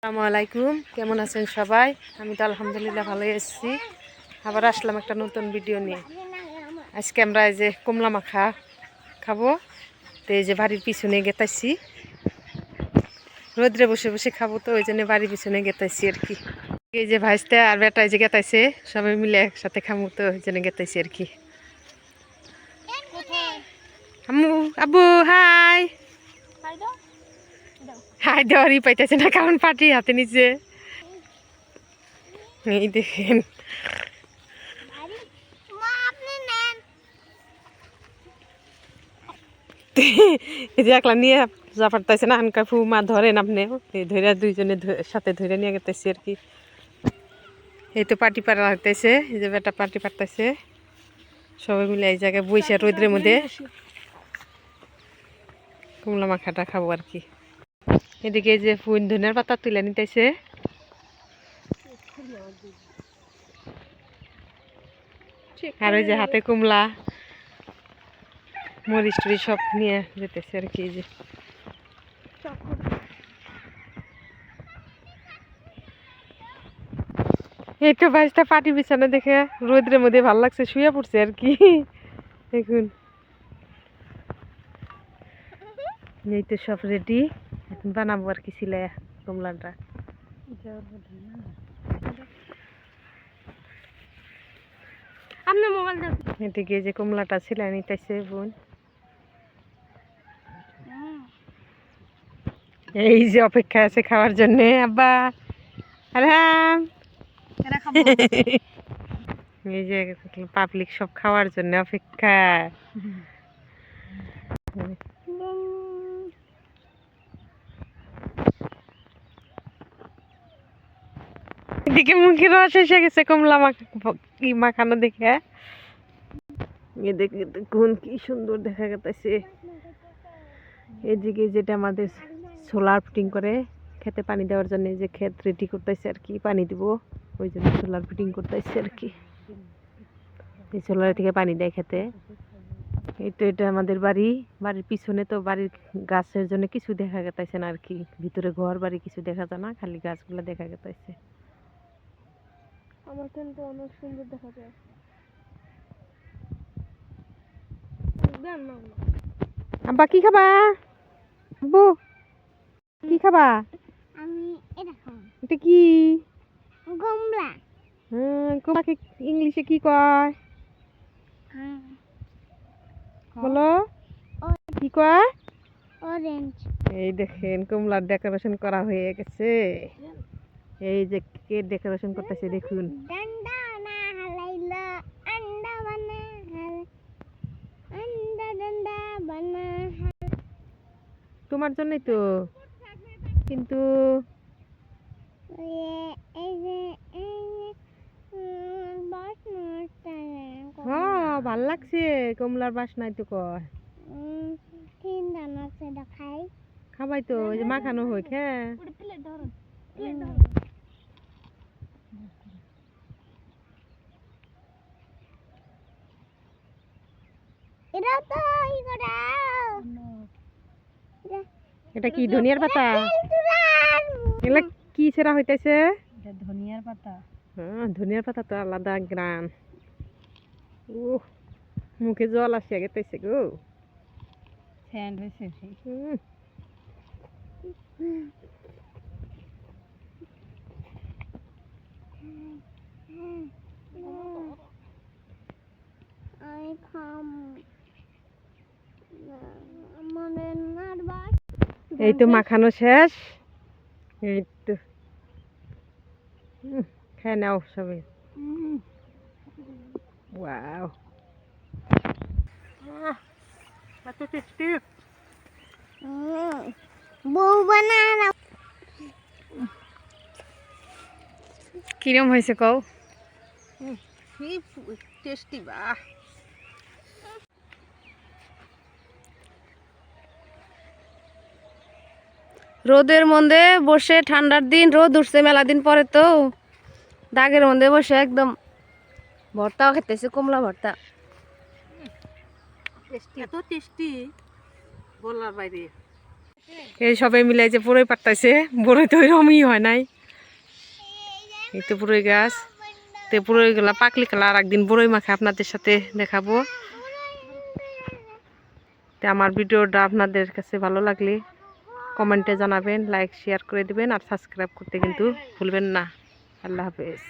আসসালামু আলাইকুম, কেমন আছেন সবাই? আমি তো আলহামদুলিল্লাহ ভালোই আছি। আবার আসলাম একটা নতুন ভিডিও নিয়ে। আজকে আমরা এই যে কমলা মাখা খাবো। তো এই যে বাড়ির পিছনে গেতাইছি, রোদ্রে বসে বসে খাবো, তো ওই জন্য বাড়ির পিছনে গেতাইছি আর কি। এই যে ভাইস্তা আর বেটা এই যে গেতাইছে, সবাই মিলে একসাথে খামো, তো ওই জন্য গেতাইছি আর কি। আম্মু আব্বু হাই হাই দেওয়ারই পাইতেছে না, কারণ পাটি হাতে নিচে। এই দেখেন এই যে একলা নিয়ে যা পারতেছে না, আনকা ফু মা ধরেন আপনি, ধরে দুইজনে সাথে ধরে নিয়ে গেতেছি আর কি। এই তো পাটি পাড়া হইতেছে, এই যে বেটা পাটি পারতেছে, সবাই মিলে এই জায়গায় বইসে রোদ্রের মধ্যে কমলা মাখাটা খাবো আর কি। এদিকে এই যে ফুল ধনের পাতা তুলে নিতেছে, আর ওই যে হাতে কমলা মরিচ টরিচ সব নিয়ে যেতেছে আর কি। যে এই তো বাইশটা পাটি বিছানা দেখে রোদ্রের মধ্যে ভালো লাগছে, শুয়ে পড়ছে আর কি। দেখুন এই তো সব রেডি, এখন বানাবো আর কি ছিলে কমলাটা। এদিকে যে কমলাটা ছিলে নিতেছে বোন, এই যে অপেক্ষা আছে খাওয়ার জন্য আব্বা। আরাম এই যে পাবলিক সব খাওয়ার জন্য অপেক্ষা। এদিকে মুখে রস এসে গেছে কমলা মাখানো দেখে। দেখুন কি সুন্দর দেখা গেছে। এদিকে যেটা আমাদের সোলার ফিটিং করে খেতে পানি দেওয়ার জন্য, যে ক্ষেত রেডি করতেছে আর কি, পানি দিব ওই জন্য সোলার ফিটিং করতেছে আর কি। এই সোলার থেকে পানি দেয় খেতে। এই তো এটা আমাদের বাড়ির পিছনে, তো বাড়ির গাছের জন্য কিছু দেখা গেছে না আর কি, ভিতরে ঘর বাড়ি কিছু দেখা যায় না, খালি গাছগুলো দেখা গেছে। আমার তো অনেক সুন্দর দেখা যায়। আব্বা কি খাবা? আব্বু কি খাবা? আমি এটা খাবো। এটা কি? কমলা। কমলাকে ইংলিশে কি কয় বলো? কি কয়? অরেঞ্জ। এই দেখেন কমলার ডেকোরেশন করা হয়ে গেছে। এই যে কে ডেকোরেশন করতেছে দেখুন। ডান্ডা না হালাইলো আন্ডা বানা হাল আন্ডা ডান্ডা বানা হাল। তোমার জন্যই তো, কিন্তু এই যে বাসনাটা হ্যাঁ ভাল লাগছে, কমলার বাসনাই তো কয়। তিন দানা সেটা খাই। খাবাই তো, ওই যে মাখানো হোক। হ্যাঁ এটা তো ই করা। এটা কি ধনিয়ার পাতা? এগুলা কি ছেড়া হইতেছে? এটা ধনিয়ার পাতা। হ্যাঁ ধনিয়ার পাতা তো আলাদা গ্রান। মুখে জল আসিয়া গেতেছে গো। এই তো মাখানো শেষ, এই তো খেয়ে নাও সবাই। ওয়াও কত টেস্টি। বউ বানানা কিরম হয়েছে কও? টেস্টি বা। রোদের মধ্যে বসে, ঠান্ডার দিন, রোদ উঠছে মেলা দিন পরে, তো দাগের মধ্যে বসে একদম ভর্তাও খেতেছে, কমলা ভর্তা। এত টেস্টি বলার বাইরে। এই সবাই মিলে যে পুরোই পারতাইছে, বড়ই তো ওইরকমই হয় নাই। এই তো পুরোই গাছ, তো পুরোই গুলা পাকলি কালা আর একদিন বড়ই মাখা আপনাদের সাথে দেখাবো। তো আমার ভিডিওটা আপনাদের কাছে ভালো লাগলে কমেন্টে জানাবেন, লাইক শেয়ার করে দিবেন আর সাবস্ক্রাইব করতে কিন্তু ভুলবেন না। আল্লাহ হাফেজ।